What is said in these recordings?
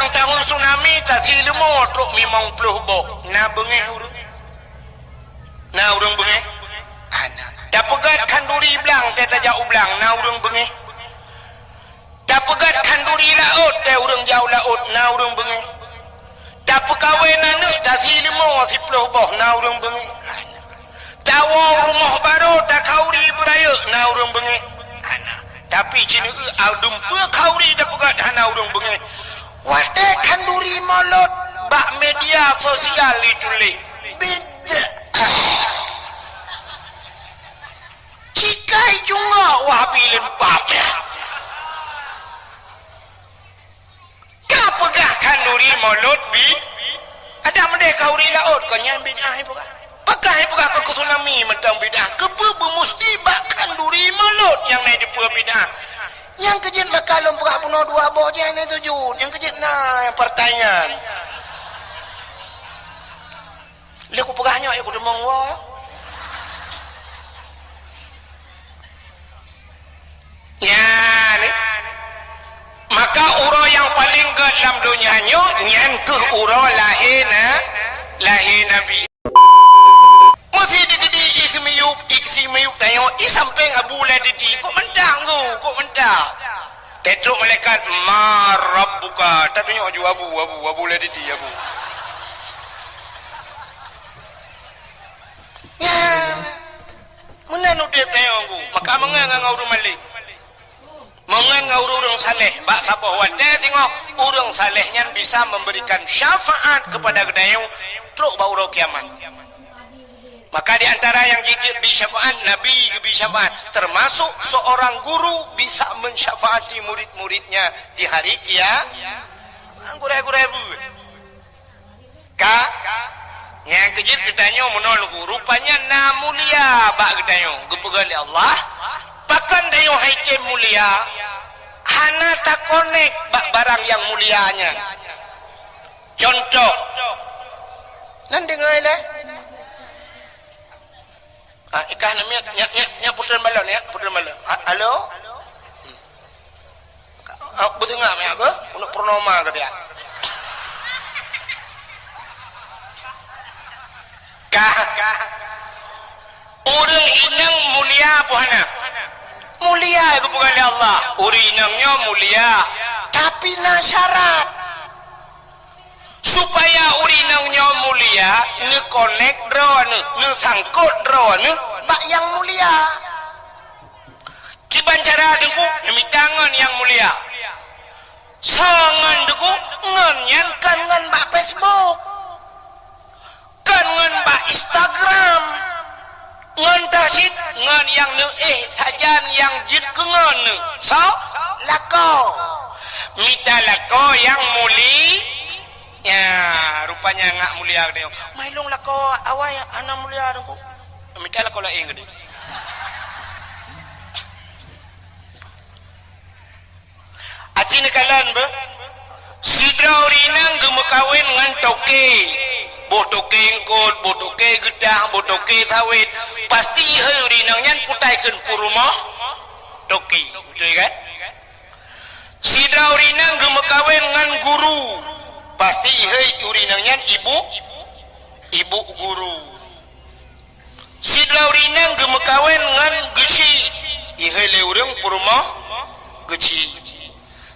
blang tahun tsunami tak silemo truk mimong puluh boh na bengeh urang na urang bengeh ana dah pegat kanduri blang teh tajak ublang na urang bengeh dah pegat kanduri laut teh urang jauh laut na urang bengeh dah pekawin anak tak silemo si puluh boh na urang bengeh ana tawa rumah baru tak kauri beraya na urang bengeh ana tapi cina aldum pe kauri dah pegat hana urang bengeh wate kanduri molot bak media sosial itu le beda cikai juga wahabi lempap ya ka pegah kanduri molot bi ada mendek kauri laut kau nyan bid'ah bukan pakai bukan ke tsunami mentang bid'ah kepe bermusti bak kanduri molot yang naik di bid'ah yang kejut makalum perak bunuh dua boh dia ni tujuh yang kejut nah yang pertanyaan dia aku pegahnya aku demong wah ya ni maka uro yang paling ke dalam dunia nyo nyan ke uro lahir nabi masih di iksi miyuk tayo isampeng abula didi kok mentang kok mentang tetruk malaikat marabbuka tapi nyo aju abu la didi abu ya menanu dia tayo aku maka mengang ngau malik mengang ngau urang saleh bak sabah wate tengok urang saleh nyan bisa memberikan syafaat kepada gedayung truk bau kiamat. Maka di antara yang gigit bi syafaat Nabi bi syafaat termasuk seorang guru bisa mensyafaati murid-muridnya di hari kiamat. Gure-gure bu. Ka yang kejir ketanya menolku rupanya na mulia bak ketanya gepegali Allah pakan dayo haike mulia hana tak konek bak barang yang mulianya. Contoh nan dengar le ikan namanya putran balon ya putran balon halo betul nggak ya ke untuk purnama kata ya kah orang inang mulia puhana mulia itu bukan Allah orang inangnya mulia tapi nasyarat supaya urinangnya mulia ne konek drone ne sangkut drone bak yang mulia kiban cara deku nemitangan yang mulia sangan deku ngenyan kan ngan bak Facebook kan ngan bak Instagram ngan tasit ngan yang ne sajan yang jid kengan ne so lako mita lako yang muli ya rupanya ngak mulia gede mailung lah kau awai anak mulia dong minta lah kau lah gede acin kalan be sidra urinang gemukawin ngan toke botoke engkot botoke gedah botoke sawit pasti he urinang nyan putaikan purumah toke betul kan sidra urinang gemukawin ngan guru pasti hei urinangnya ibu guru sidra urinang gemekawen ngan geci ihei le urang purumah geci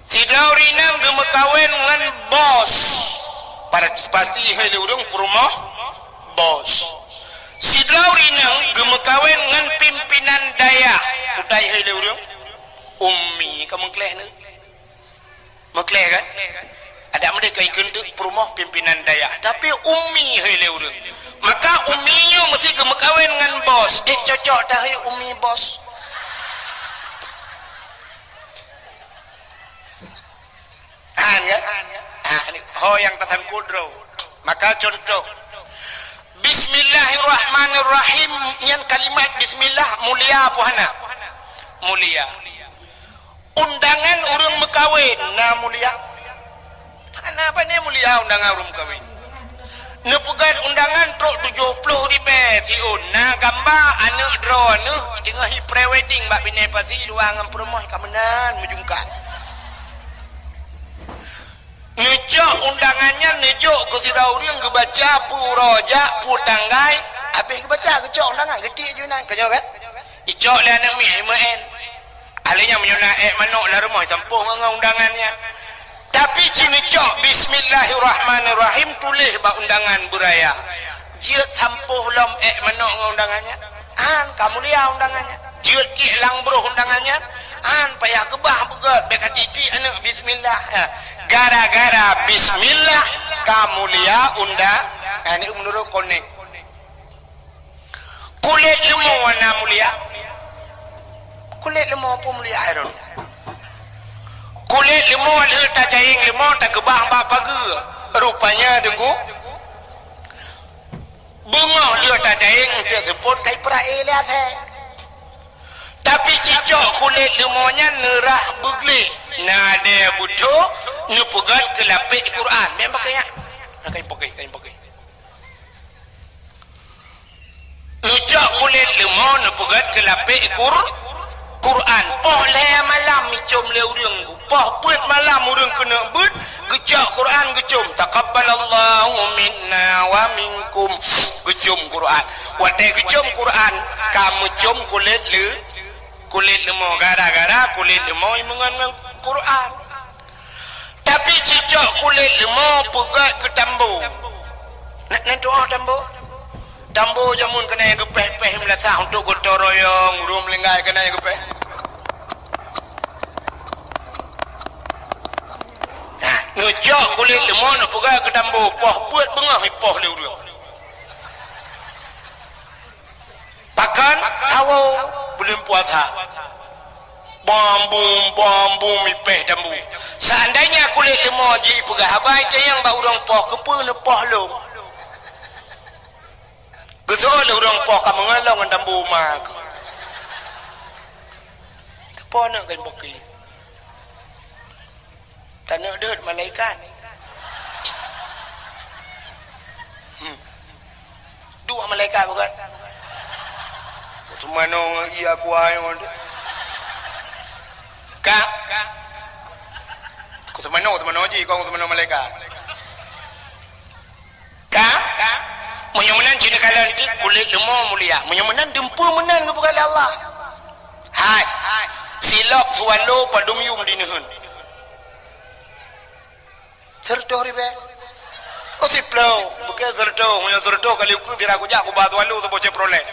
sidra urinang gemekawen ngan bos pasti ihei le urang purumah bos sidra urinang gemekawen ngan pimpinan daya putai ihei le urang ummi kamu kleh ne makleh kan ada mereka ikut perumah pimpinan daya tapi umi hele urang maka uminya mesti gemekawin dengan bos cocok dah umi bos kan ho yang tatan kudro maka contoh bismillahirrahmanirrahim yang kalimat bismillah mulia puhana mulia undangan urang mekawin na mulia kenapa ni mulia undangan urang kawin nepugat undangan truk 70 ribu siun na gambar anak drone tengah pre-wedding bak pinai pasi luangan perumah kamenan menjungkan ngeco undangannya nejo ke sirauriang ke baca puroja putanggai habis ke baca ke cok undangan gede je nan kanyo kan icok le anak mi main alenya menyona manok la rumah tempuh ngau undangannya tapi cini cok bismillahirrahmanirrahim tulis ba undangan buraya dia tempuh lom manok ngau undangannya an kamu lihat undangannya dia ki lang bro undangannya an payah kebah begat dekat titik anak bismillah gara-gara bismillah kamu lihat undang ini menurut konek kulit lemu warna mulia kulit lemu apa mulia Harun kulit lemu ada tak caing lemu tak kebah apa ke rupanya dengku bunga dia tak caing dia sebut kai perai lihat tapi cicok kulit lemonya nerah begli nade butuh nupugat ke lapik Quran memang kaya kain pakai nucok kulit lemon nupugat ke lapik Quran poh le malam micom le urang poh put malam urang kena but gecak Quran gecum taqabbalallahu minna wa minkum gecum Quran wate gecum Quran kamu cum kulit lemon gara-gara kulit lemon mengenang Quran tapi cicok kulit lemon pegat ke tambo nak doa tambo jamun kena yang gepeh-peh melasah untuk gotong royong urung melinggai kena yang gepeh ngejok kulit lemon pegat ke tambo poh buat bengah poh le urang pakan tawo belum puasa bambu mipeh dambu seandainya kulit lemon ji pegah habai yang ba urang poh kepe ne poh lo gesol urang poh ka mengalong ngan dambu mak kepo nak kan boki tanah deut malaikat dua malaikat bukan tu mana iya kuai monde ka ku tu mana ji kau tu mana malaikat ka menyemenan cina kalan ti kulit lemon mulia menyemenan dempu menan kepada Allah hai silap sualo padum yum dinehun serto ribe o siplo bukan serto kali ku diraku jak ku batu alu tu bocah proleh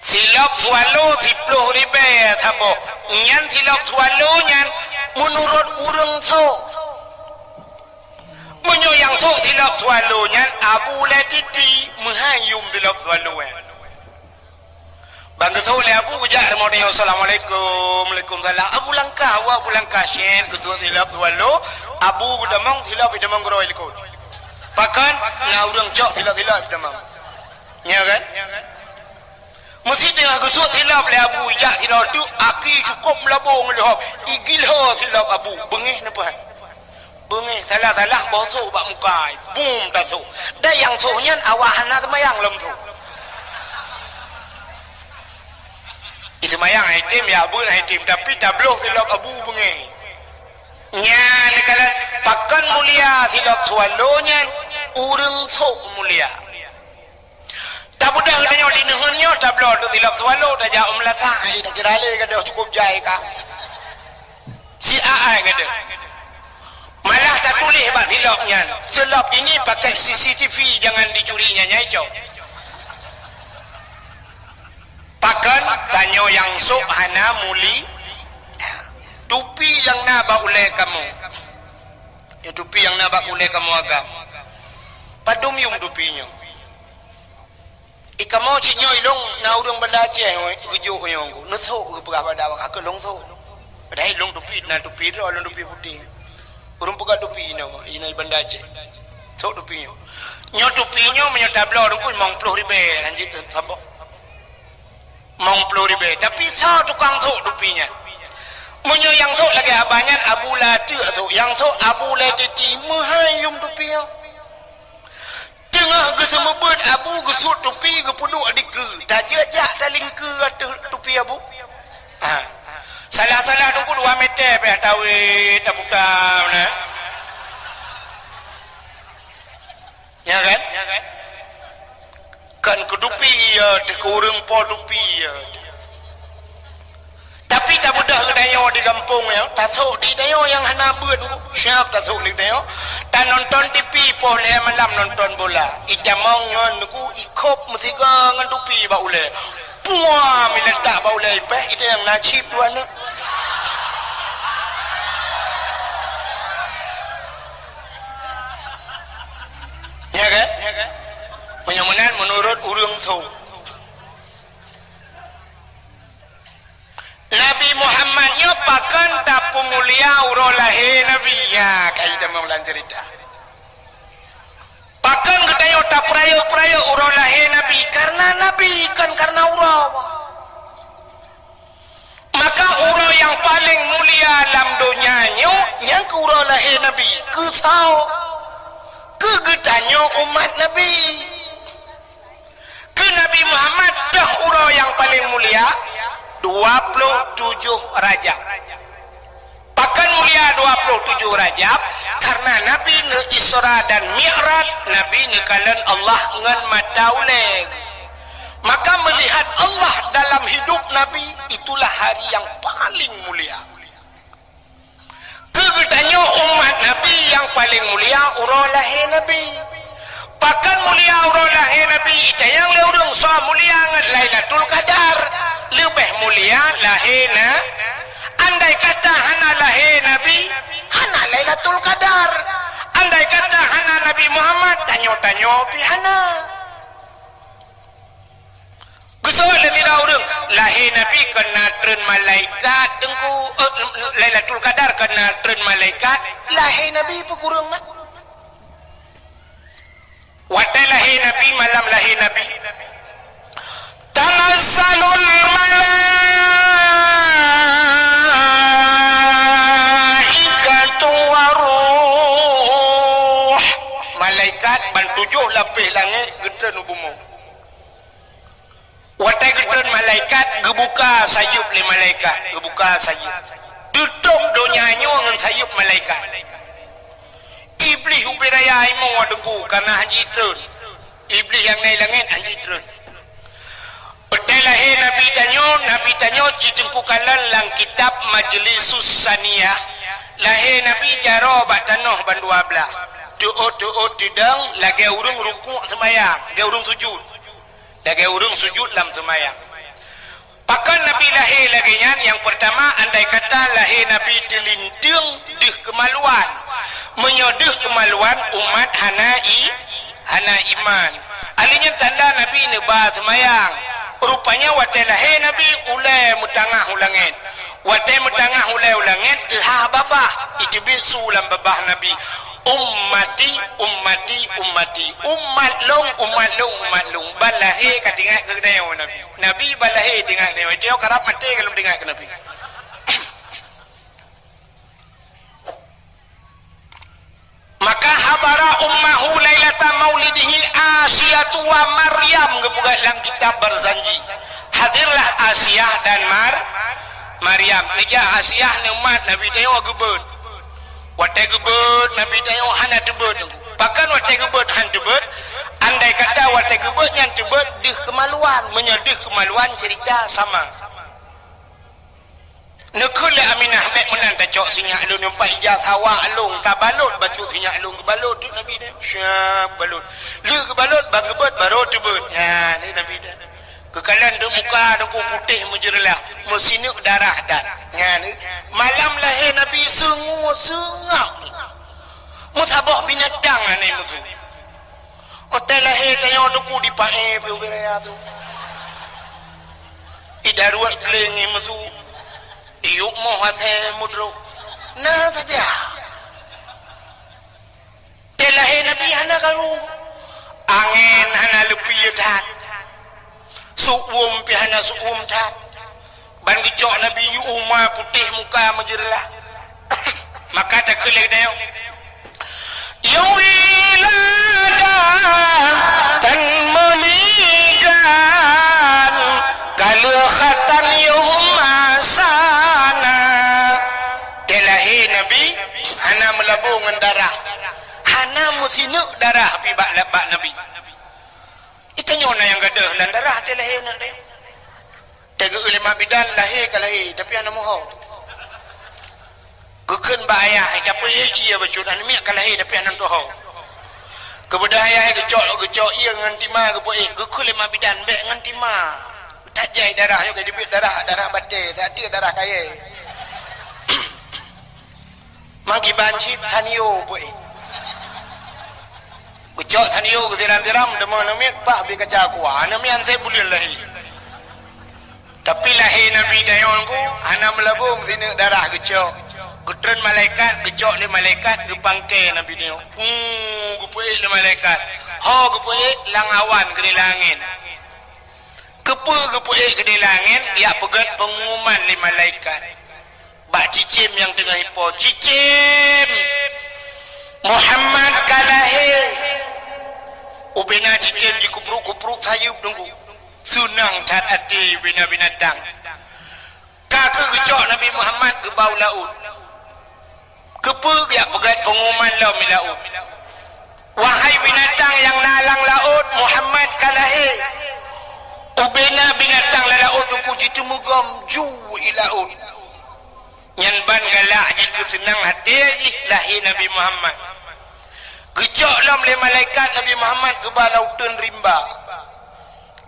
silap sualo siplo ribe thabo nyan silap sualo nyan menurut urang so menyo yang so silap sualo nyan abu letiti menghayum silap sualo bangga so le abu ujar mo ni assalamualaikum waalaikumsalam abu langkah syen ketua silap sualo abu damang silap damang goro ilkot pakan na urang cok silap damang nya kan mesti tengah gusut silap le abu jak silap tu aki cukup melabung le hop igil ho silap abu bengih napa bengih salah boso bak mukai bum tasu dah yang sohnya awahana semayang lem tu semayang item ya abu item tapi tabloh silap abu bengih nya nekala pakan mulia silap sualonya urang sok mulia tak mudah katanya di nehunnya tak belum tu silap sualo tak jauh melasah tak kira lagi kada cukup jai kah si AA kada malah tak tulis bak silapnya silap ini pakai CCTV jangan dicurinya nyai jauh pakan tanya yang sok hana muli tupi yang nabak oleh kamu ya tupi yang nabak oleh kamu agam padum yung tupinya ikamo ci nyoy long na urang banda che uju hoyong no tho pega bada wa ka long tho dai long tupi na tupi ro long tupi putih urang pega tupi no ina banda che tho tupi nyo tupi nyo menyo tablo urang ku mong 10 ribe anjit sabo mong 10 ribe tapi sa tukang tho tupinya menyo yang tho lagi abanyan abu lati tho yang tho abu lati mahayum tupinya tengah kesemebut abu gesut tupi ke puduk adik ke tak jejak taling ke tupi abu Salah-salah tunggu 2 meter peh tawit tak putang nah. Ya kan? Kan kedupi ya kurang po dupi ya. Tapi tak mudah ke dayo di kampung ya. Tasuk di dayo yang hana beun syak tasuk di dayo. Tak nonton TV boleh malam nonton bola. Ijamong ngon ku ikop mesti ngan dupi ba ule. Puah milentak ba ule peh itu yang nasib dua ni. Ya kan? Penyamunan menurut urang so. Nabi Muhammad nya pakan tapu mulia uro lahir Nabi ya kaita maulan cerita. Pakan getayo tak prayo uro lahir Nabi karena Nabi kan karena uro. Maka uro yang paling mulia dalam dunia nyo yang ke uro lahir Nabi kesau kegetanyo umat Nabi ke Nabi Muhammad dah uro yang paling mulia 27 Rajab. Pakan mulia 27 Rajab karena Nabi ne Isra dan Mi'raj, Nabi ne kalan Allah ngan matauleg. Maka melihat Allah dalam hidup Nabi itulah hari yang paling mulia. Kegetanyo umat Nabi yang paling mulia urang lahir Nabi. Pakan mulia urang lahir Nabi yang leurung so mulia ngan Lailatul Qadar. Lebih mulia lahirna. Andai kata hana lahir Nabi, hana Lailatul Qadar. Andai kata hana Nabi Muhammad, tanyo-tanyo pi hana. Gusoal tidak urang lahir Nabi kena tren malaikat dengku Lailatul Qadar kena tren malaikat. Lahir Nabi pekurang mak. Watai lahir Nabi malam lahir Nabi. Tanazalul malaikatu waruh. Malaikat bantujuh lapis langit getan ubumu. Watai getan malaikat gebuka sayup li malaikat, gebuka sayup. Tutup donyanya dengan sayup malaikat. Iblis ubiraya imu wadengku karena haji terun. Iblis yang naik langit haji terun. Betul lahir Nabi tanyo citengku kalan lang kitab Majlisus Saniyah. Lahir Nabi jaro bak tanah bandua belah. Tu'ut tidang lagi urung rukuk semayang, lagi urung sujud. Lagi urung sujud dalam semayang. Pakan Nabi lahir lagi yang pertama andai kata lahir Nabi telintung dih kemaluan. Menyodih kemaluan umat hana iman. Alinya tanda Nabi nebah semayang. Rupanya watai lahir Nabi ulai mutangah ulangit. Watai mutangah ulai ulangit tehah babah. Itu bisu dalam babah Nabi. Ummati umat long balahir katingat ke dayo Nabi. Nabi balahir tinggal dayo. Dia kerap mati kalau dengar ke Nabi. Maka hadara ummahu lailata maulidihi Asiyatu wa Maryam kebuka dalam kitab berzanji. Hadirlah Asiyah dan Maryam. Nija Asiyah ni umat Nabi tayo gebet. Watai gebet Nabi tayo hana tebet. Pakan watai gebet han tebet. Andai kata watai gebet yang tebet dih kemaluan, menyedih kemaluan cerita sama. Nekule Aminah Ahmed menang tacok sinyak alun nampak ijaz hawa alung tak balut baju sinyak alung balut tu Nabi dia syab balut le ke balut bang gebet baru tebet ya ni Nabi dia kekalan tu muka dengku putih menjerlah mesinuk darah dak ya ni malam lahir Nabi sengak musabah binatang ni musuh hotel lahir tayo dengku dipae pe ubiraya tu idaruat kelengi musuh iuk moh hati mudro nah saja telahir Nabi hana kalau angin hana lepi tat suwum pi hana suwum tat ban gicok Nabi yu umma putih muka menjerlah maka tak kelek dayo yuilada tan meligan kalau khatan yum asana lahir Nabi hana melabur dengan darah. Hana musinuk darah pi bak Nabi. Itanya orang yang gadah lan darah dia lahir nak dia. Tega ulama bidan lahir ke lahir tapi ana moho. Gekeun ba ayah tapi ia bacun ana mi ka lahir tapi ana toho. Kebudayaan gecok ia dengan timah ke poe gekeun ulama bidan be dengan timah. Tajai darah yo ke dibit darah batin, tadi darah kaya. Magi banjit tanio poe. Gecok tanio ke tiram-tiram demo nami bah bi kaca kuah nami ante bulil lahir. Tapi lahir Nabi dayonku ana melabung sini darah gecok. Gutren malaikat gecok ni malaikat gepangke Nabi ni. Gupoe le malaikat. Ho gupoe lang awan ke langit. Gupoe ke langit dia pegat pengumuman li malaikat. Bak cicim yang tengah hipo. Cicim. Muhammad kalahir. Ubena cicim di kupruk-kupruk sayup tunggu. Sunang tat ati bina binatang. Kakak gecok Nabi Muhammad ke bau laut. Kepe dia pegat pengumuman laut. Wahai binatang yang nalang laut, Muhammad kalahir. Ubena binatang laut tunggu jitu mugam ju ilaut. Nyan ban galak jika senang hati lahir Nabi Muhammad. Gecok lam le malaikat Nabi Muhammad ke bau lautan rimba.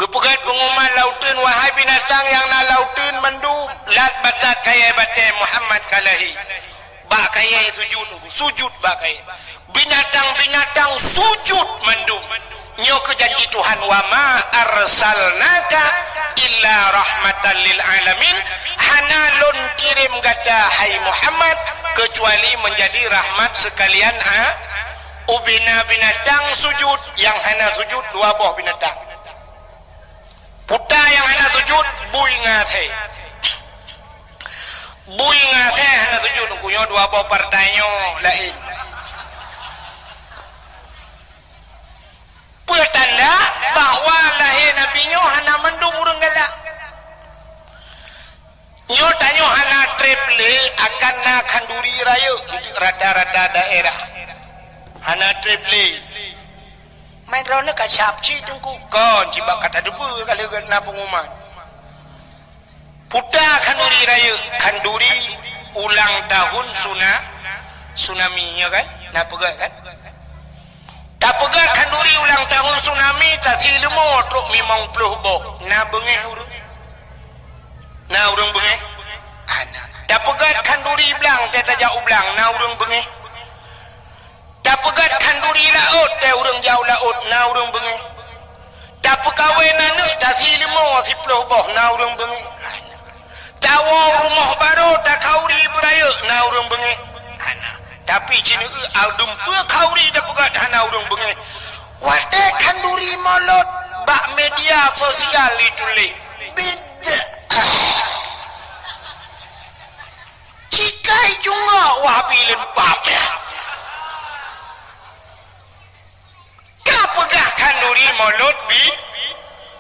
Kepegat pengumuman lautan wahai binatang yang na lautan mendum lat batat kaya batai Muhammad kalahi bak kaya sujud bak kaya binatang-binatang sujud mendum nyo ke janji Tuhan wa ma arsalnaka illa rahmatan lil alamin hana lon kirim gada hai Muhammad kecuali menjadi rahmat sekalian ubina binatang sujud yang hana sujud dua buah binatang. Puta yang hana sujud bui ngathe. Bui ngathe hana sujud kunyo dua buah partainya lain. Pertanda bahawa lahir Nabi nyo hana mendung urang galak. Nyo tanyo hana triple akan na kanduri raya untuk rada-rada daerah. Hana triple. Main rona ka syapci tungku kon cibak kata debu kalau kena pengumuman puta kanduri raya kanduri ulang tahun tsunami nya kan nak pegat kan tak pegat kanduri ulang tahun tsunami tak silemo truk mimong puluh boh na bengeh urang bengeh ana tak pegat kanduri belang teta jau belang na urang bengeh tak pegat kanduri laut teh urang jauh laut na urang bengeh tak pekawin anak tak silimo sipuluh boh na urang bengeh tawa rumah baru tak kauri beraya na urang bengeh ana tapi cina aldum pe kauri tak pegat hana urang bengeh wate kanduri molot bak media sosial itu le beda cikai juga wahbilin papnya pegah kanduri mulut bid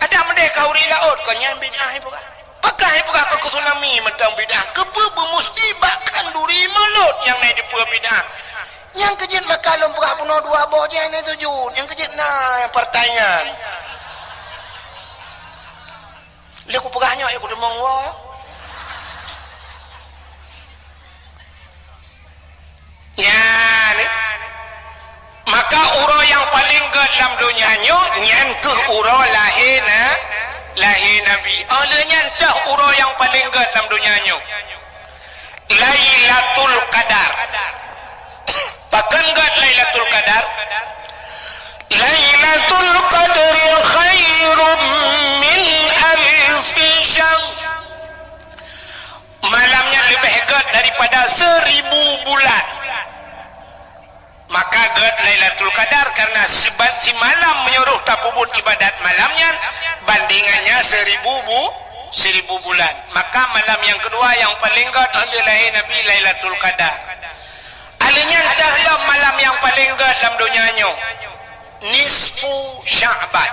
ada mendek kauri laut kau nyan bid'ah pegah pakai pegah ke tsunami mentang bid'ah kepe bermusti bak kanduri mulut yang naik di pegah bid'ah yang kejit makalum pegah puno dua boh je yang sujud yang kejit nah yang pertanyaan leku pegahnya aku demong wah ya ni maka uro yang paling gede dalam dunia nyan ke uro lahir Nabi. Oleh nyan tah uro yang paling gede dalam dunia Lailatul Qadar. Pakan gede Lailatul Qadar. Lailatul Qadar khairum min alfi syahr. Malamnya lebih gede daripada 1000 bulan. Maka ged Lailatul Qadar karena si malam menyuruh tapubun ibadat malamnya bandingannya 1000 bulan. Maka malam yang kedua yang paling ged adalah Nabi Lailatul Qadar. Alinya adalah malam yang paling ged dalam dunianya. Nisfu Sya'ban.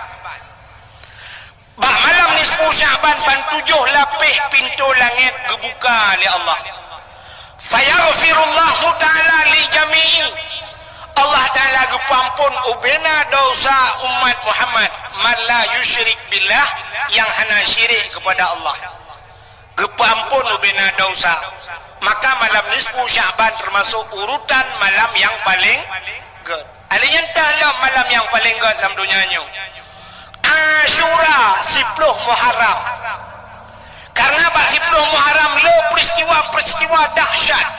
Malam nisfu Sya'ban ban 7 lapis pintu langit dibuka oleh Allah. Fayaghfirullah Allahu ta'ala li jami'i. Allah ta'ala gepampun ubena dosa umat Muhammad man la yusyrik billah, yang hana syirik kepada Allah. Gepampun ubena dosa. Maka malam nisfu Sya'ban termasuk urutan malam yang paling good. Adanya entahlah malam yang paling good dalam dunianya. Asyura 10 Muharram. Karena bak 10 Muharram le peristiwa dahsyat.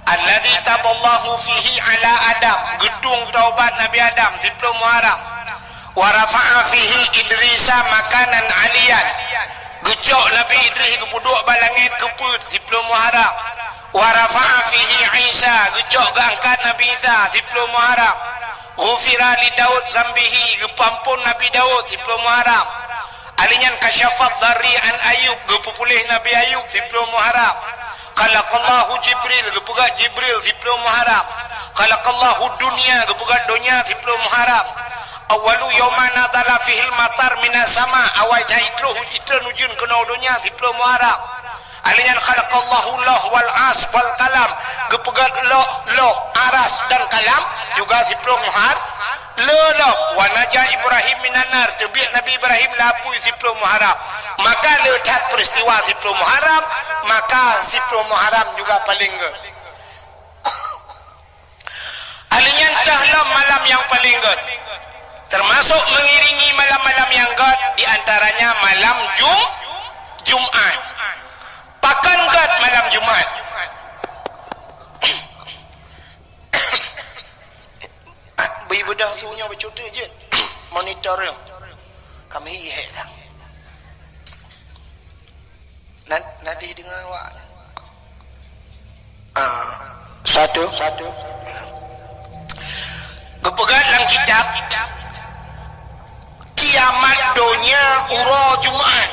Alladzi taballahu fihi ala Adam, gedung taubat Nabi Adam 10 Muharram. Wa rafa'a fihi Idrisa makanan aliyan. Gecok Nabi Idris ke puduk balangit keput 10 Muharram. Wa rafa'a fihi Isa, gecok angkat Nabi Isa 10 Muharram. Ghufira li Daud zambihi, gepampun Nabi Daud 10 Muharram. Alinyan kasyafat dharri an Ayub, gepupulih Nabi Ayub 10 Muharram. Khalaqallahu Jibril, gepegat Jibril 10 Muharram. Khalaqallahu dunia, gepegat dunia 10 Muharram. Awalu yawma nadala fihil matar minas sama, awal jahitruh itra nujun kena dunia 10 Muharram. Alinyan khalaqallahu loh wal as wal kalam, gepegat loh aras dan kalam juga 10 Muharram. Loh wa najah Ibrahim minanar, tebiak Nabi Ibrahim lapui 10 Muharram. Maka letak peristiwa 10 Muharram, maka 10 Muharram juga paling ke. Alinyan tahlam malam yang paling ke. Termasuk mengiringi malam-malam yang god, di antaranya malam Jumat. Pakan god malam Jumat. Beri bedah suhunya bercutik je. Monitor dia. Kami ihek dah. Nadi dengan awak. Satu. Gepegat dalam kitab Kiamat dunia ura Jumat.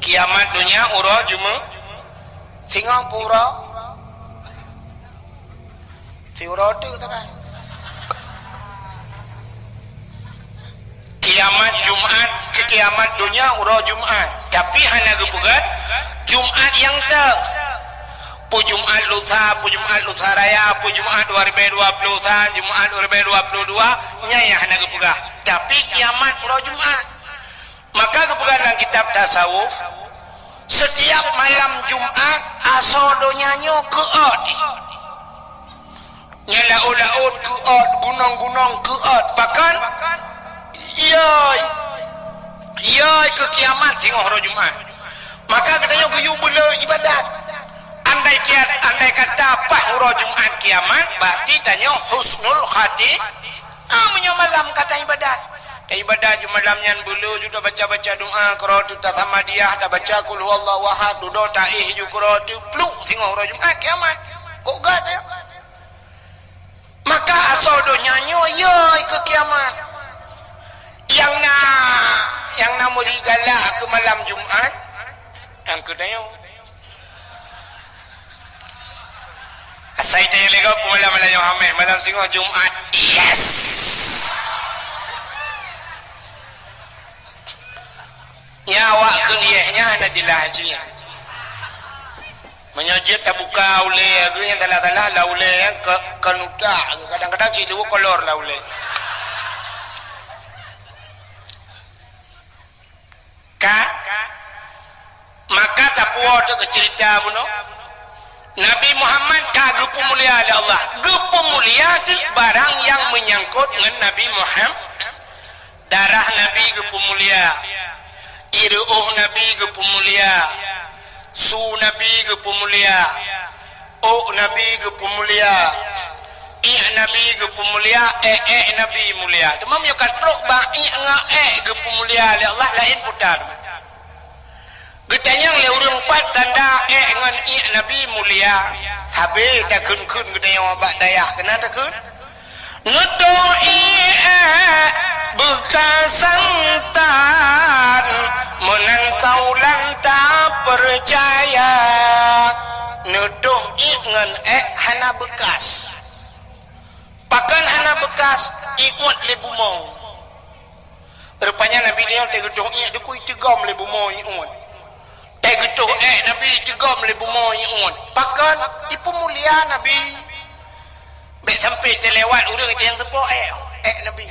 Kiamat dunia ura Jumat. Singapura. Si ura tu kan. Kiamat Jumat ke kiamat dunia ura Jumat. Tapi hanya gepegat Jumat yang tak. Pu Jumat lusa, pu Jumat lusa raya, pu Jumat 2020, Jumat 2022 nya hanya gepegat. Tapi kiamat ura Jumat. Maka gepegat dalam kitab tasawuf, setiap malam Jumat asodonyanya keot. Nya laut keot, gunung-gunung keot. Bahkan Yoi ke kiamat tengok hari Jumat. Maka katanya guyu bela ibadat. Andai kata apa hari Jumat kiamat, berarti tanya husnul khatim. Malam kata ibadat. Ibadat malamnya bulu juga baca-baca doa, qiraatu tasamadiyah, dah baca qul huwallahu ahad, duduk taih ju qiraatu pluk tengok hari Jumat kiamat. Kok gad ya? Maka asal donyanyo yoi ke kiamat. Yang nak muli galak ke malam Jumat, yang kedanya saya tanya lagi apa malam Jumat, malam singgah Jumat. Yes, nyawa kelihnya ada di laji menyajit tak buka oleh yang telah lah oleh ke kanuta, kadang-kadang cilu kolor lah oleh. Maka tak puas tu cerita buno. Nabi Muhammad gepu mulia oleh Allah. Gepu mulia tu barang yang menyangkut dengan Nabi Muhammad. Darah Nabi gepu mulia. Iruh Nabi gepu mulia. Su Nabi gepu mulia. Nabi gepu mulia. Nabi gepu mulia. Nabi mulia. Temam yo katrok ba gepu mulia oleh Allah lain putar. Getanyang le urang pat tanda dengan Nabi mulia. Habis tak kun getanyang bak dayah kena tak kun. Ngedoi bekas santan menantau lantak percaya. Nuduh ngan hana bekas. Pakan hana bekas ikut le bumong. Rupanya Nabi dia tegedong dia ku tegam le bumong ikut. gitu Nabi cegam le bumoy on pakan ipu mulia Nabi be sampai terlewat urang yang sepo Nabi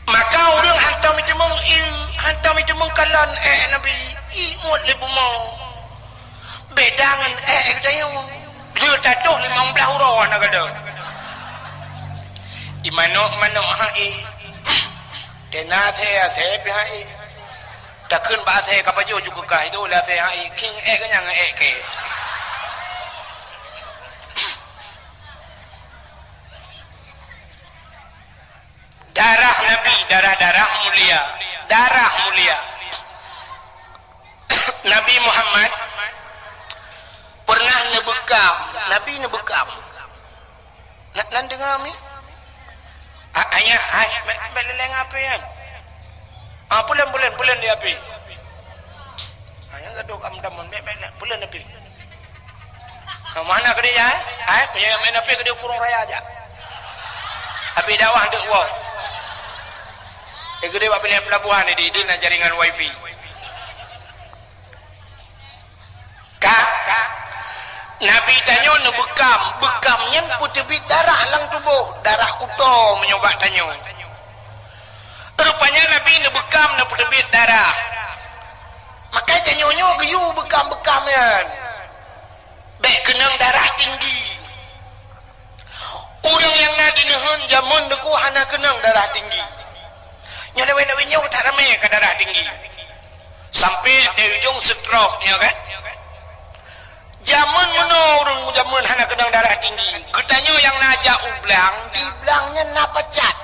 maka urang hantam itu mengkalan Nabi imut le bumoy bedangan katayo dia tatuh 15 orang nak ada imano tenah saya pihak tak kun bahasa kapajo juga kah itu lah saya king kan yang ke darah Nabi darah mulia Nabi Muhammad pernah nebekam Nabi nebekam nak dengar mi hanya beleng apa ya bulan dia api hanya gadok amdaman bulan api mana ke dia punya main api ke dia kurung raya aja api dakwah dek wow gede apa pilih pelabuhan di jaringan wifi kak Nabi tanya nu bekamnya putih darah lang tubuh darah kuto menyoba tanya rupanya Nabi nu bekam nu putih darah maka tanya geyu bekam-bekamnya baik kenang darah tinggi orang yang nadi nehun jamun deku hana kenang darah tinggi nyawa-nyawa nyawa tak ramai ke darah tinggi sampai di ujung stroke-nya kan zaman menurun zaman hana kenang darah tinggi ketanya yang najak ublang di belangnya na pecat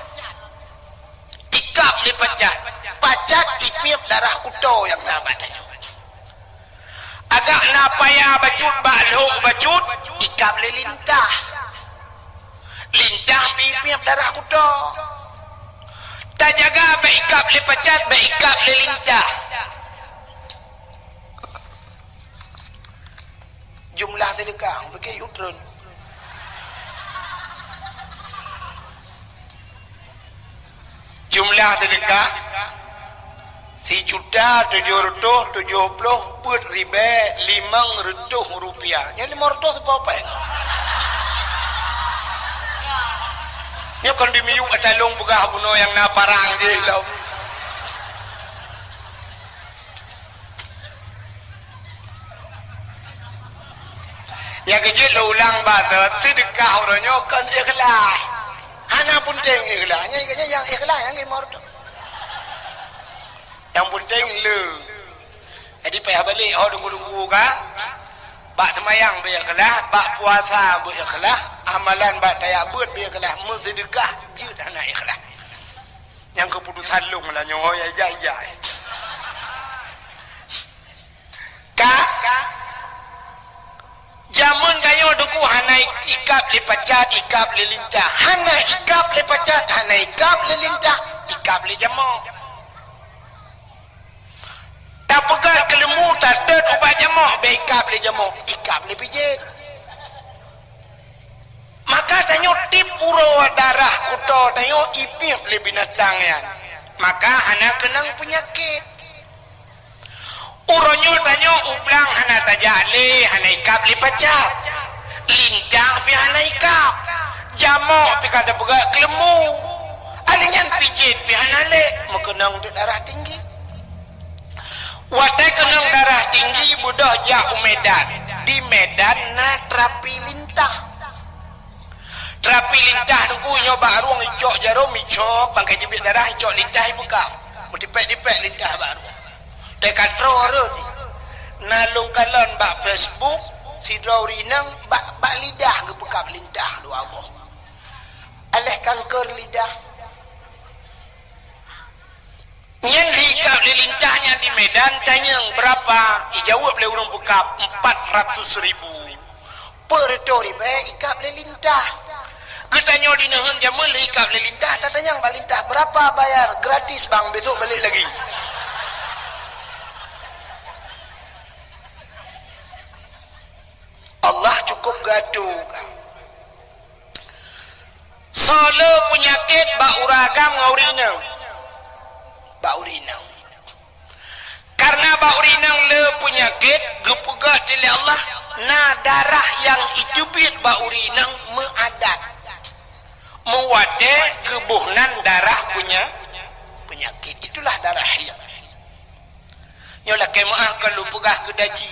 tikap di pacat ipip darah kuto yang na batanya agak na payah bacut ikap le lintah ipip darah kuto tak jaga baikap le pacat baikap le lintah jumlah sedekah bagi utron jumlah sedekah 1.770.500 rupiah yang 500 apa ya kan dimiyu atalong buka buno yang naparang je law yang kecil lo ulang bahasa sedekah orangnya kan ikhlas hana pun teng ikhlasnya yang ikhlas yang imor yang penting le jadi payah balik dunggu kah bak semayang berikhlas bak puasa berikhlas amalan bak tayak buat berikhlas sedekah je hana ikhlas yang keputusan long lah nyoh jai kak jamun kayo duku hana ikap le pacat ikap le lintah hana ikap le pacat hana ikap le lintah ikap le jamo tak pegat kelemu tak tet ubat jamo be ikap le jamo ikap le pijit maka tanyo tip uro darah kuto tanyo ipip le binatang yan maka hana kenang penyakit uronyo tanyo ublang hana tajale hana ikap li pacat lintang pi hana ikap jamo pi kada pegat kelemu alingan pijit pi hana le mekenang tu darah tinggi watai kenang darah tinggi budah ja Medan di Medan na terapi lintah nunggu nyoba ruang icok jarum icok bangkai jebit darah icok lintah buka dipek lintah baru dekat teror nalung kalon bak Facebook sidau rinang bak lidah ke bekap lintah dua boh aleh kanker lidah yang hikap lintahnya di Medan tanya berapa jawab le urang bekap 400.000 per tori be ikap lintah ketanya di nehun jamun ikap lintah tanya bak lintah berapa bayar gratis bang besok balik lagi Allah cukup gaduh solo penyakit bak uragam ngaurinang bau rinang le penyakit gepegat oleh Allah na darah yang itu bit bau rinang meadat mewade gebuhnan darah punya penyakit itulah darah haid nyolah kemaah kalau pegah ke daji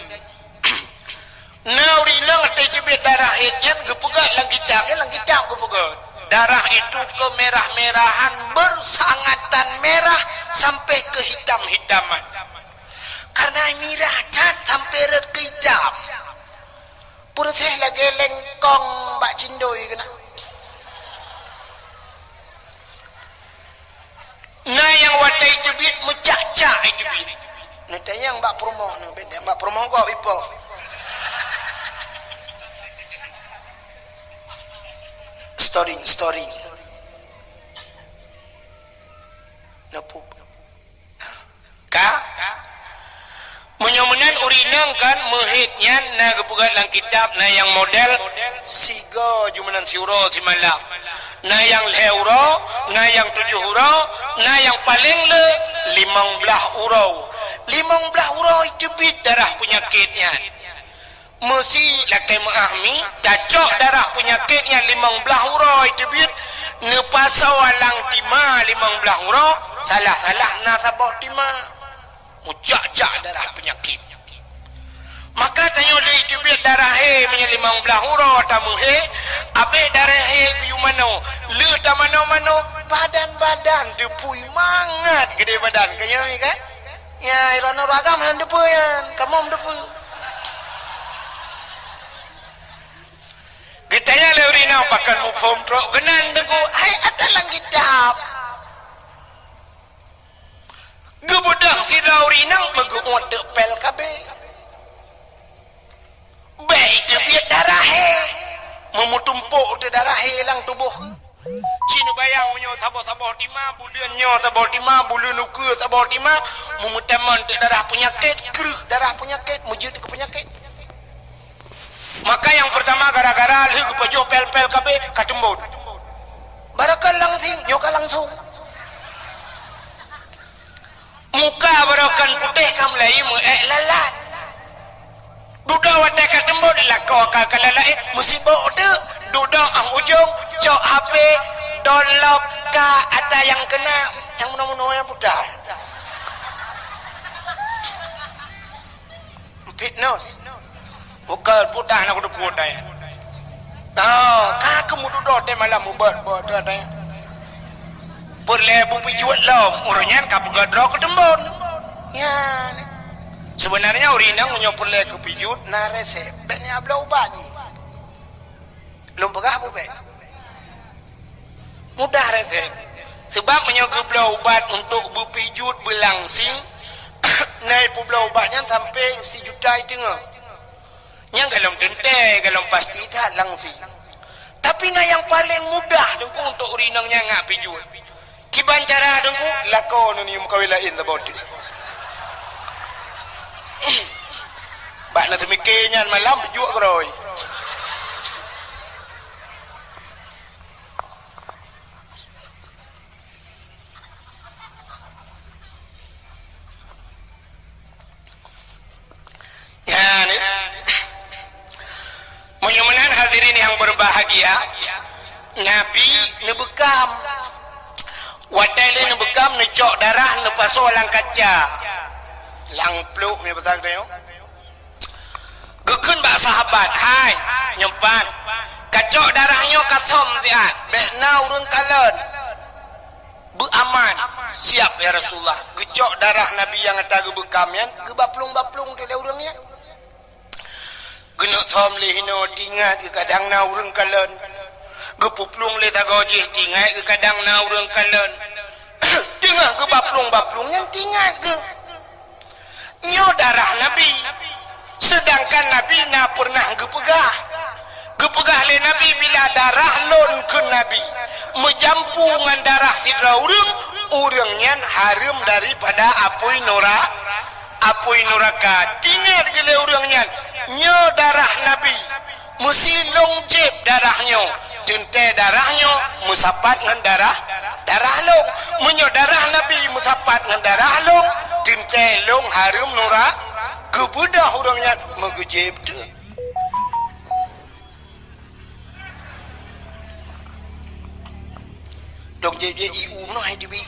na rinang itu bit darah haidnya gepegat lang kitang gepegat darah itu kemerah-merahan bersangatan merah sampai ke hitam-hitaman karena mirah cat sampai ke hitam purutih lagi lengkong bak cindoi kena nah yang wadah itu bit mecak-cak itu bit nanti yang bak promo ni beda bak promo kau ipo story napu ka menyomenan urinang kan mehitnya na gepugat lang kitab na yang model sigo jumanan siuro si malak na yang leuro na yang 7 hurau na yang paling le 15 urau itu bit darah penyakitnya mesti lakai mengahmi cacok darah penyakitnya 15 urau itu bit nepasau alang tima 15 urau salah na sabah tima mucak-cak darah penyakit maka tanya dia itu bit darah he punya 15 urau tamu he abe darah he yu mano le ta mano badan depui mangat gede badan kanya ni kan ya irana ragam han depui kamu depui Gitanya leurina pakan mufum trok genan dengku hai atalang kitab gebudang si leurina meguut pel kabe baik dia biar darah he memutumpuk te darah he lang tubuh cina bayang menyo sabah tima bulan nyo sabah tima bulan nuku sabah tima memutaman te darah penyakit keruh darah penyakit mujud ke penyakit maka yang pertama gara-gara lagi pejoh pel-pel kabe kacembut barakan langsing nyoka langsung muka barakan putih kamlai lalat duda wadah kacembut lakau kalalai musibah tu duda ang ujung cok HP download ka ada yang kena yang mudah-mudahan yang putih fitness bukan putih nak udah putih kak kamu duduk teh malam buat ada perle bupi jual lom orangnya kapu gadro ketembon ya sebenarnya urinang menyo perle kepijut na resep beknya abla ubani lom pegah bupe mudah resep sebab menyo gebla ubat untuk bupijut belangsing naik publa ubatnya sampai 1 juta itu yang galom tente galom pasti dah langfi tapi na yang paling mudah dengku untuk urinangnya ngak pijut kiban cara dengku lakon ni mukawilain taboti bak na temikenya malam pijut keroi ya ni mudah-mudahan hadirin yang berbahagia Nabi nebekam wadai nebekam necok darah nepaso lang kaca lang pluk ni betul dia gekun bak sahabat hai nyempan kacok darahnya kasom siat bekna urun kalon beraman siap ya Rasulullah gecok darah Nabi yang ada gebekam yan gebaplung-baplung dia urangnya genok som le hino tingat ke kadang na urang kalon gepuplung le tagoji tingat ke kadang na urang kalon tengah gebaplung-baplung yang tingat ke nyo darah Nabi sedangkan Nabi na pernah gepegah le Nabi bila darah lon ke Nabi menjampungan darah sidra urangnya harum daripada apui neraka tingat gele urangnya nyo darah Nabi mesti longjeb darahnya tuntai darahnya musapat dengan darah long munyo darah Nabi musapat dengan darah long tuntai long harum nura kebudah orangnya mengujib tu dong je iu no hai di bi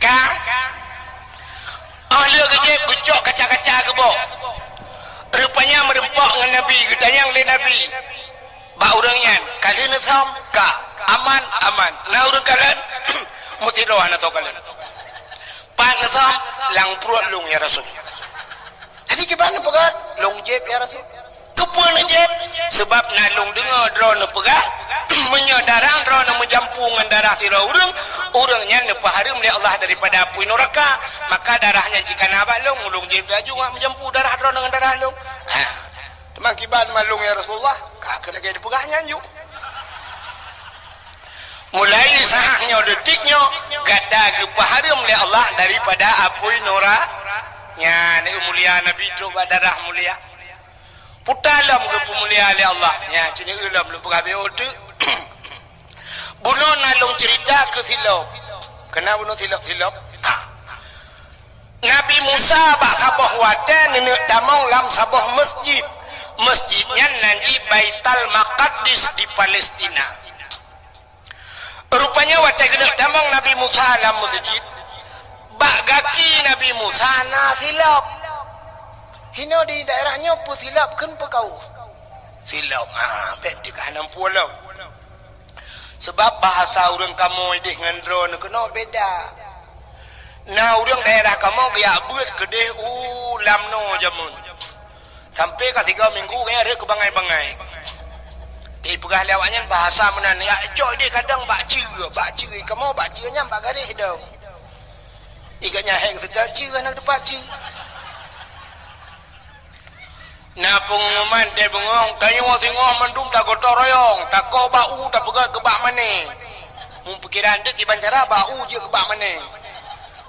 ka ahli ke gucok kaca-kaca ke bo rupanya merempak dengan Nabi gedayang le Nabi ba orangnya kalian sam ka aman na urang kalian mutido ana to kalian pan sam lang pruat lung ya Rasul jadi gimana pegat lung jeb ya Rasul kepun jeb sebab na lung dengar drone pegat menyodarang drone menjampungan darah tira urangnya nepaharum li Allah daripada api neraka maka darahnya jika nabak lung jeb laju ngak menjampu darah drone dengan darah lung teman kiban malung ya Rasulullah kena gaya dipegahnya yuk mulai sahahnya detiknya kata kepaharum li Allah daripada api neraka ni mulia Nabi coba darah mulia putalam ke pemulia oleh Allah nya cini ulam lu pegabe otu bunuh nalung cerita ke silap kena bunuh silap Nabi Musa bak sabah watan nenek tamang lam sabah masjidnya nanti Baitul Maqdis di Palestina rupanya watan nenek tamang Nabi Musa lam masjid bak gaki Nabi Musa na silap hino di daerahnya pun silap kan pekau silap bet di kanan pulau sebab bahasa orang kamu dengan drone kena beda nah orang daerah kamu gaya buat kedeh lamno jamun sampai ke 3 minggu kaya ada kebangai-bangai di pegah lewatnya bahasa menan ya coy dia kadang bakci kamu bakcinya bak garih dong ikatnya hek terdaci anak depan ci na pengumuman dia bengong tayong tengok mendum tak gotong royong tak kau bau tak pegat ke bak mana pikiran dia kiban cara bau je ke bak mana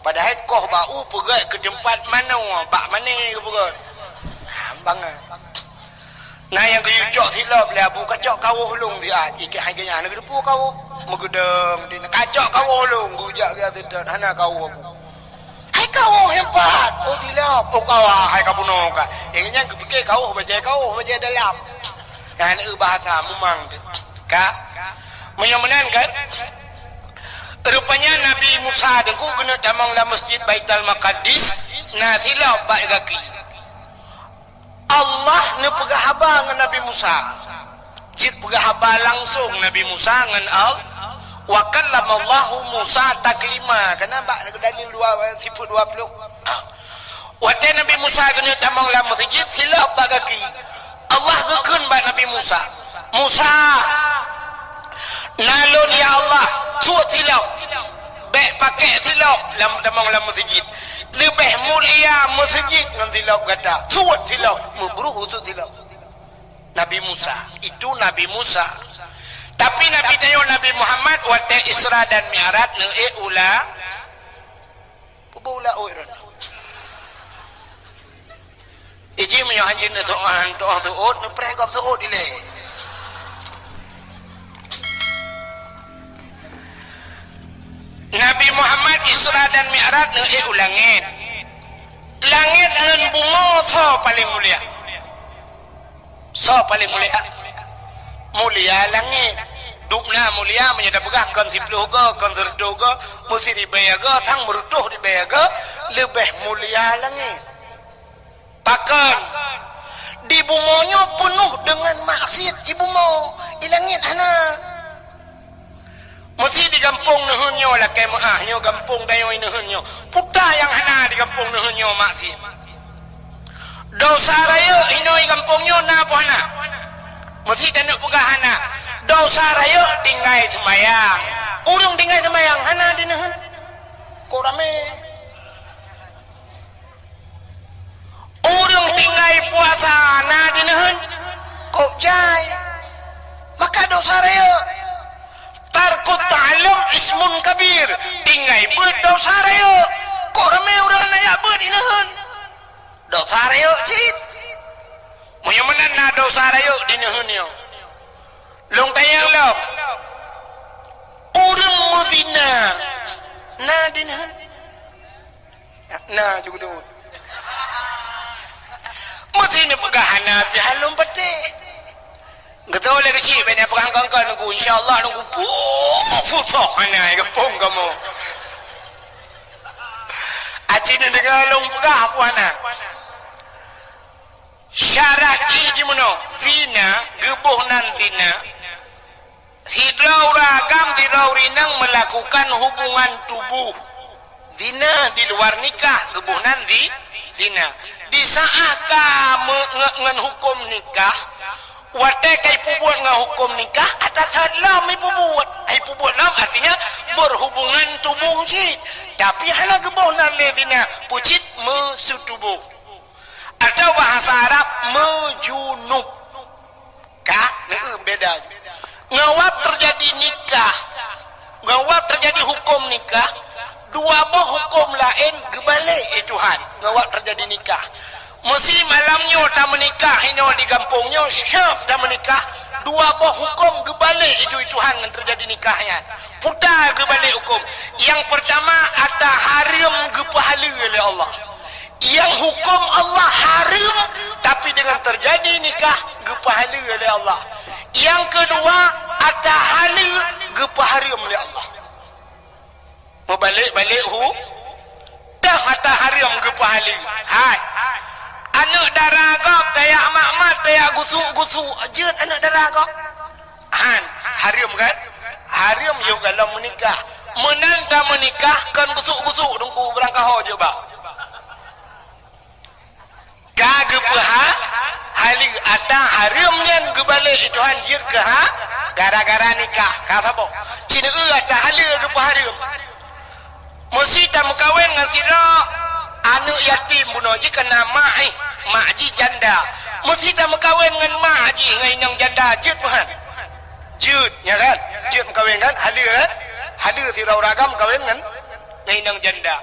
padahal kau bau pegat ke tempat mana bak mana ke pegat hambang nah yang keyucok silap lah bu kacok kawuh long dia ikat harganya nak depu kawuh megedeng dia kacok kawuh long gujak dia tidak hana kawuh hai kau hebat silap kau hai kau bunuh ka ingnya kepikir kau baca dalam dan bahasa memang ka menyomenan kan rupanya Nabi Musa dengku kena tamang la masjid Baitul Maqdis na silap bak gaki Allah ne pegah haba dengan Nabi Musa jit pegah haba langsung Nabi Musa dengan wa kallamallahu Musa taklima kana bak dalil 20 wate Nabi Musa kena tamang la masjid silap bagaki Allah gekeun bak Nabi Musa nalun ya Allah suat silap baik pakai silap lam tamang la masjid lebih mulia masjid dengan silap kata suat silap mubruh tu silap Nabi Musa itu Nabi Musa tapi Nabi tayo Nabi Muhammad wate Isra dan Mi'raj ne ula pula oiron iji menyo hanjin to an to ot ne pregop to ot ile Nabi Muhammad Isra dan Mi'raj ne ulangit langit ngan bunga so paling mulia langit dukna mulia menyada begah kon 10 ke kon 10 ke mesti dibayaga tang merutuh dibayaga lebih mulia langit pakan di bumonya penuh dengan maksiat ibu mau ilangit hana mesti di kampung nehunyo lah kemaahnya kampung dayo nehunyo puta yang hana di kampung nehunyo maksiat dosa raya inoi kampungnya na puana mesti dan nak pegah hana dosa raya tinggal semayang urung tinggal semayang hana di nehun kok rame urung tinggal puasa hana di nehun kok jai maka dosa raya tarkut ta'alum ismun kabir tinggal berdosa raya kok rame urang naya ber di nehun dosa raya cit moyo mana menan na dosa rayo dinahunyo long tayang lo urang mudina na dinahan na juga tu mudina pagahana pi halom pate Getol lagi sih banyak perangkang nunggu insyaallah nunggu fusoh ana gepung kamu. Acin dengan long pegah puana. Syaraki gimana? Zina gebuh nantina. Hidrau ragam hidrau rinang melakukan hubungan tubuh. Zina di luar nikah gebuh nanti zina. Di saat kamu ngen hukum nikah wate kai pubuat ngah hukum nikah atas halam ibu buat ai pubuat lam artinya berhubungan tubuh sih tapi hala gebau nan levina pucit mesutubuh atau bahasa Arab mejunub ka beda ngawap terjadi nikah ngawap terjadi hukum nikah dua boh hukum lain gebalik Tuhan ngawap terjadi nikah mesti malamnya tak menikah ini di kampungnya syaf tak menikah dua boh hukum gebalik itu-ituhan yang terjadi nikahnya putar gebalik hukum yang pertama ada haram gepahala oleh Allah yang hukum Allah haram tapi dengan terjadi nikah gepahala oleh Allah yang kedua ada halal gepaharam oleh Allah mau balik-balik dah ada haram gepahala hai anak darah kau tayak mak-mak tayak gusu-gusu jeut anak darah kau haram kan haram yo kalau menikah menanta menikah kan gusuk-gusuk dengku berangkah je ba kage paha hali ada haramnya gebalik Tuhan jeut ke gara-gara nikah kata apa cina ada halal ke haram mesti tak kawin ngan sira anak yatim bunuh ji kena mak ji janda mesti tak kawin dengan mak ji ngan janda jeut Tuhan jeut ya kan jeut kawin kan halal si ragam kawin dengan ngan janda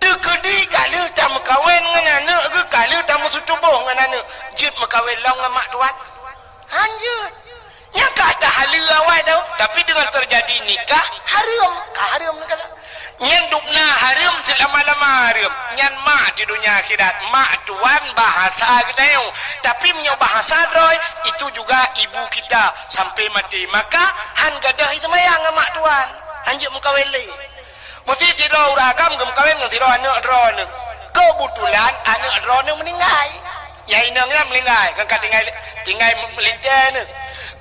tekedi kalau tak kawin dengan anak ke kalau tak sutubuh dengan anak jeut kawin long dengan mak tuan anjut nya kata halal awal tau tapi dengan terjadi nikah haram kalau nyendukna haram selama-lama haram nyan mak di dunia akhirat mak tuan bahasa kita yang tapi punya bahasa roy itu juga ibu kita sampai mati maka han gadah itu mayang mak tuan anjuk mengkawin le mesti siro ragam mengkawin dengan siro anak ron kebetulan anak ron meninggal ya inangnya meninggal kan tinggal melintas ni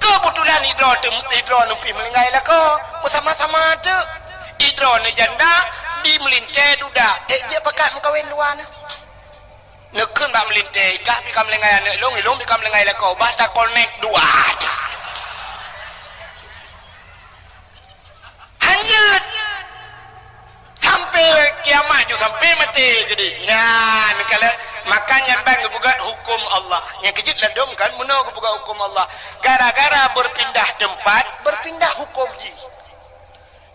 kebetulan hidro numpi meninggal lah kau bersama-sama tu hidro ni janda di melintas duda je pakat mengkawin luar ni nekun bak melintas ikah pika melengay anak ilong pika melengay lah kau basta connect dua aja hanjut sampai kiamat juga sampai mati jadi ya kalau makanya bang bukan hukum Allah yang kejut ladum kan menau bukan hukum Allah gara-gara berpindah tempat berpindah hukum ji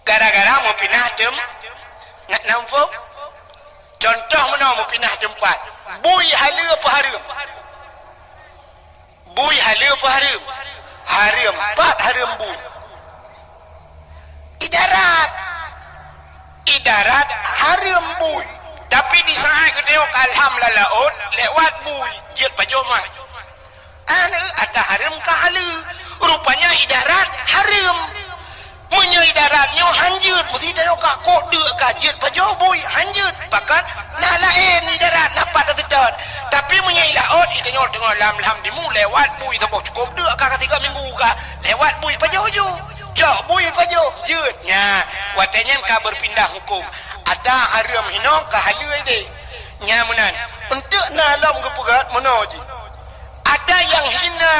gara-gara mau pindah nak nampak contoh menau mau pindah tempat bui hala apa haram bui hala apa haram haram 4 haram bui idarat haram bui tapi di saat kedeok alhamdulillah lewat bui jeut pajoma ada haram ke halal rupanya idarat haram punya idaratnya hanjut mesti deok kok deuk ka jeut pajo bui hanjut pakat nah lain idarat napa tetet tapi punya ilaut itu tengok lam dimu lewat bui sabo cukup deuk ka 3 minggu ka lewat bui pajo ju jok bui pajo jeut nya watenya ka berpindah hukum ada haram hino ka halal de nyamunan untuk nalam kepugat monoji ada yang hina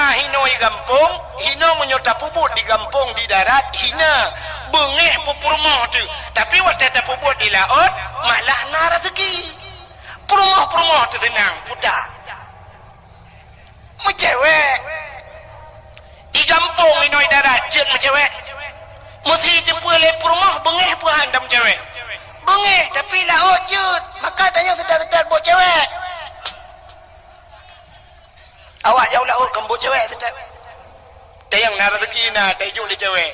di kampung hina menyota puput di kampung di darat hina bengeh pupurmoh tu tapi waktu tak puput di laut malah na rezeki purmoh tu tenang putar mencewek di kampung hina di darat jet mencewek mesti jemput le purmoh bengeh puan dam cewek bengeh tapi laut jut maka tanya sedar-sedar buat cewek awak jauh bu cewek tetap yang nak rezeki nak tajuk di cewek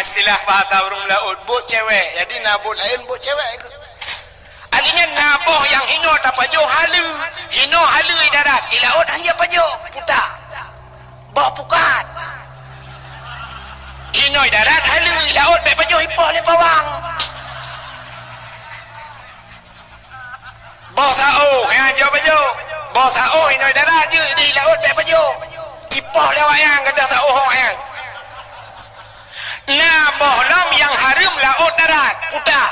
istilah bahasa orang laut bu cewek jadi nabuh lain bu cewek ke artinya nabuh yang hino tak pajuk halu hino halu di darat di laut hanya pajuk putak bawah pukat hino di darat halu di laut baik pajuk hipah le pawang bawah sao yang jauh pajuk bawah sao hino di darat je di laut baik pajuk hipah le wayang kata sao wayang nabuh lam yang harum laut darat putak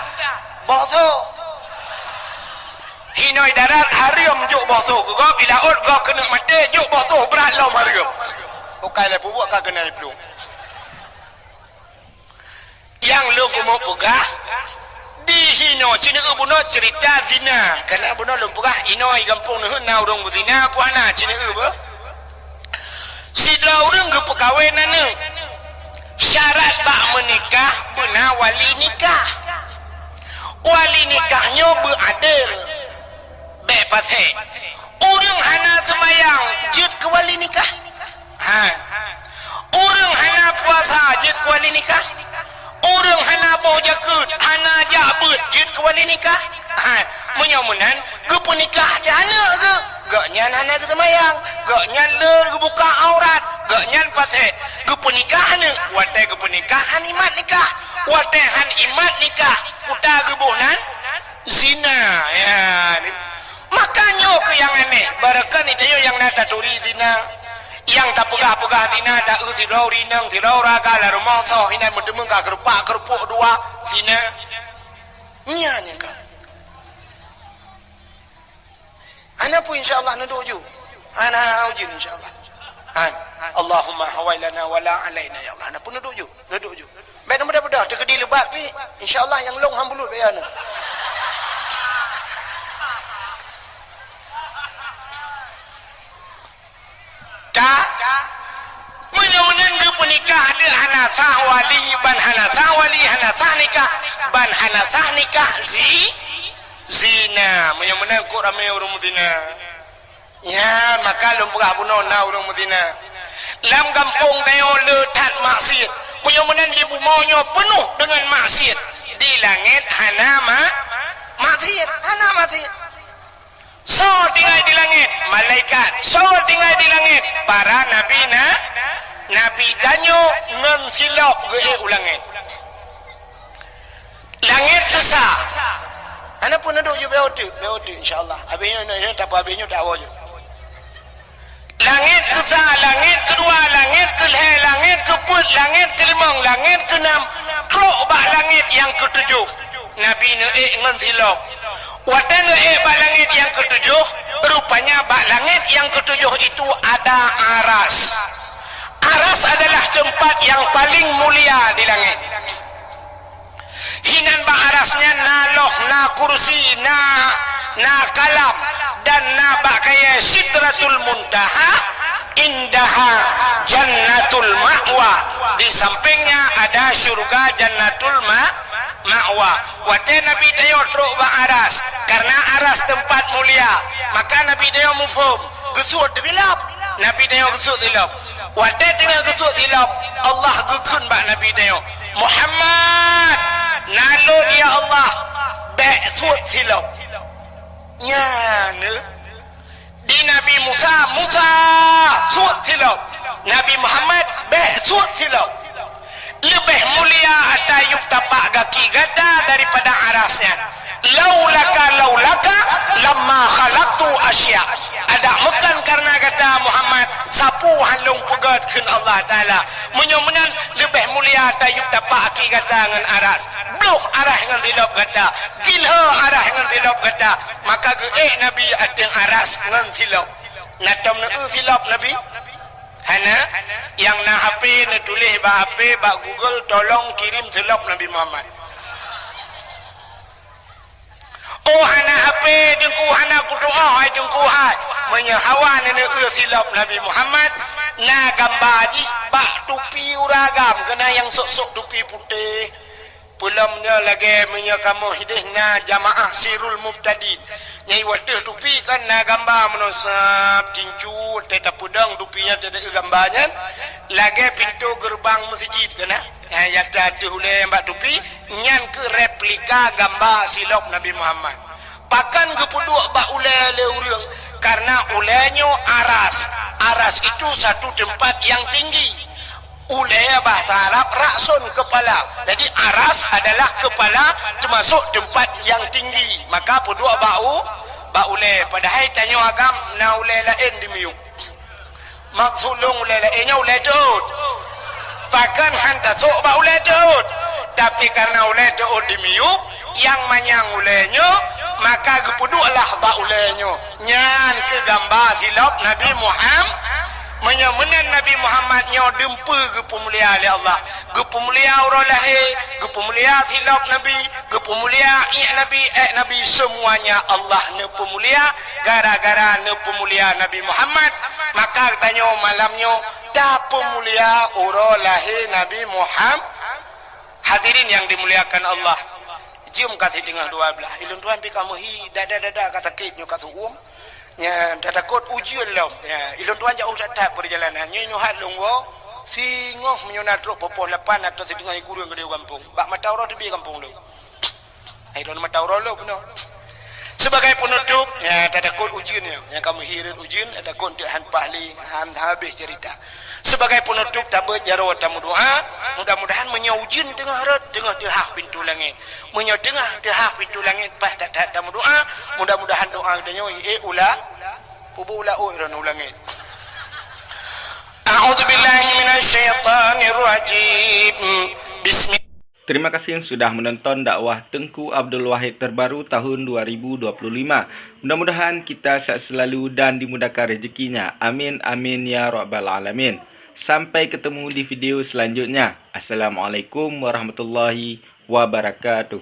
bawah sao hinoi darat harum juk bosoh ke gop di laut gop kena mati juk bosoh berat lom harum bukan lah pupuk kan kena itu yang lu mau pegah di hino cina ke buno cerita zina kerana buno lu pegah hinoi gampung nuhun na urung zina puana cina ke ba sidra urung ke perkahwinan ni syarat bak menikah benar wali nikahnya beradil baik pasal orang hana semayang jid ke wali nikah orang hana puasa jid ke wali nikah orang hana bau jakut hana jabut jid ke wali nikah menyamunan ke penikah jana ke gak nyan hana ke semayang gak nyan ler ke buka aurat gak nyan pasal ke penikah ni watai ke pernikahan imat nikah watai han imat nikah kuta ke bohnan zina ya ni makanya ke yang aneh barakan itu yang nata turi zina yang tak pegah-pegah zina tak usirau rinang sirau raga la rumah so hina mendemeng ka kerupuk dua zina nya ni ka ana pun insyaallah nak doju ana ujin insyaallah Allahumma hawailana wala alaina ya Allah ana pun nak doju baik mudah-mudah terkedi lebat pi insyaallah yang long hambulut bayar ni menyamunan ke penikah ada hanasah wali ban hanasah wali hanasah nikah ban hanasah nikah zina menyamunan kok ramai orang zina ya maka lumpurah bunuh na orang zina lam kampung tayo letat maksiat menyamunan di bumonya penuh dengan maksiat di langit hana maksiat so tinggal di langit malaikat so tinggal di langit para nabi danyo ngensilok ge ulangit langit kesah ana pun duduk je beodu insyaallah habisnya tak apa habisnya dakwah je langit kesah langit kedua langit kelih langit keput langit kelimang langit keenam rok bak langit yang ketujuh nabi ngensilok watan bak langit yang ketujuh rupanya bak langit yang ketujuh itu ada aras adalah tempat yang paling mulia di langit hinan bak arasnya na loh na kursi na kalam dan na bak kaya sidratul muntaha indaha jannatul ma'wa di sampingnya ada syurga jannatul ma'wa wate nabi tayo truk ba aras karena aras tempat mulia maka nabi tayo mufhum gesut dilap nabi tayo gesut dilap wate tengah gesut dilap Allah gekun ba nabi tayo Muhammad nalun ya Allah baik sut silap nya ne di nabi Musa sut silap nabi Muhammad baik sut silap lebih mulia ada yuk tapak kaki gata daripada arasnya laulaka lamma khalaqtu asya ada bukan karena kata Muhammad sapu halung pegatkeun Allah taala menyomenan lebih mulia ada yuk tapak kaki gata ngan aras bluh arah ngan dilop gata gilha arah ngan dilop gata maka ge nabi adeng aras ngan silop natom na silop nabi hana yang na HP na tulis ba HP ba Google tolong kirim selop Nabi Muhammad oh hana HP dengku hana kudoa hai dengku hai menyahawan na silop Nabi Muhammad na gambaji ba tupi uragam kena yang sok-sok tupi putih pulamnya lagi menyakamu hidih na jamaah sirul mubtadin nyai wadah tupi kan na gambar menosap tincu teta pedang tupinya teta gambarnya lagi pintu gerbang masjid kan ya tadi oleh mbak tupi nyan ke replika gambar silop Nabi Muhammad pakan gepuduk bak ulai le urang karena ulainya aras itu satu tempat yang tinggi. Ulaya bahasa Arab raksun kepala. Jadi aras adalah kepala termasuk tempat yang tinggi. Maka puduk bau ulay. Padahal tanya agam na ulay lain di miuk. Maksud long ulay lainnya ulay daud. Bahkan hantar sok bau ulay daud. Tapi karena ulay daud di miuk yang manyang ulaynya maka gepuduklah bau ulaynya. Nyan ke gambar silap Nabi Muhammad menyamenan Nabi Muhammad nyo dempe gepemulia oleh Allah gepemulia orang lahir gepemulia hilaf Nabi gepemulia Nabi semuanya Allah ne pemulia gara-gara ne pemulia Nabi Muhammad maka tanya malamnya tak pemulia orang lahir Nabi Muhammad. Hadirin yang dimuliakan Allah, cium kasih tengah dua belah ilun tuan pi kamu hi dada kata sakitnya kata uang ya takut ujian lah ya ilun tuan jauh tak perjalanannya nyuhat lungwo singoh menyunat ro popoh lepan atau setengah guru yang gede kampung bak mata ro tebi kampung lu ai don mata ro lu benar sebagai penutup ya takut ujian ya kamu hirin ujian takut han pahli han habis cerita sebagai penutup tabet jaro tamu doa mudah-mudahan menyaujian tengah harat tengah pintu langit menyotengah pintu langit pas tak tamu doa mudah-mudahan doa tanya ula pubu ula iron ulangit a'udzubillahi minasyaitonir rajim bismillah. Terima kasih yang sudah menonton dakwah Tengku Abdul Wahid terbaru tahun 2025. Mudah-mudahan kita sehat selalu dan dimudahkan rezekinya. Amin amin ya rabbal alamin. Sampai ketemu di video selanjutnya. Assalamualaikum warahmatullahi wabarakatuh.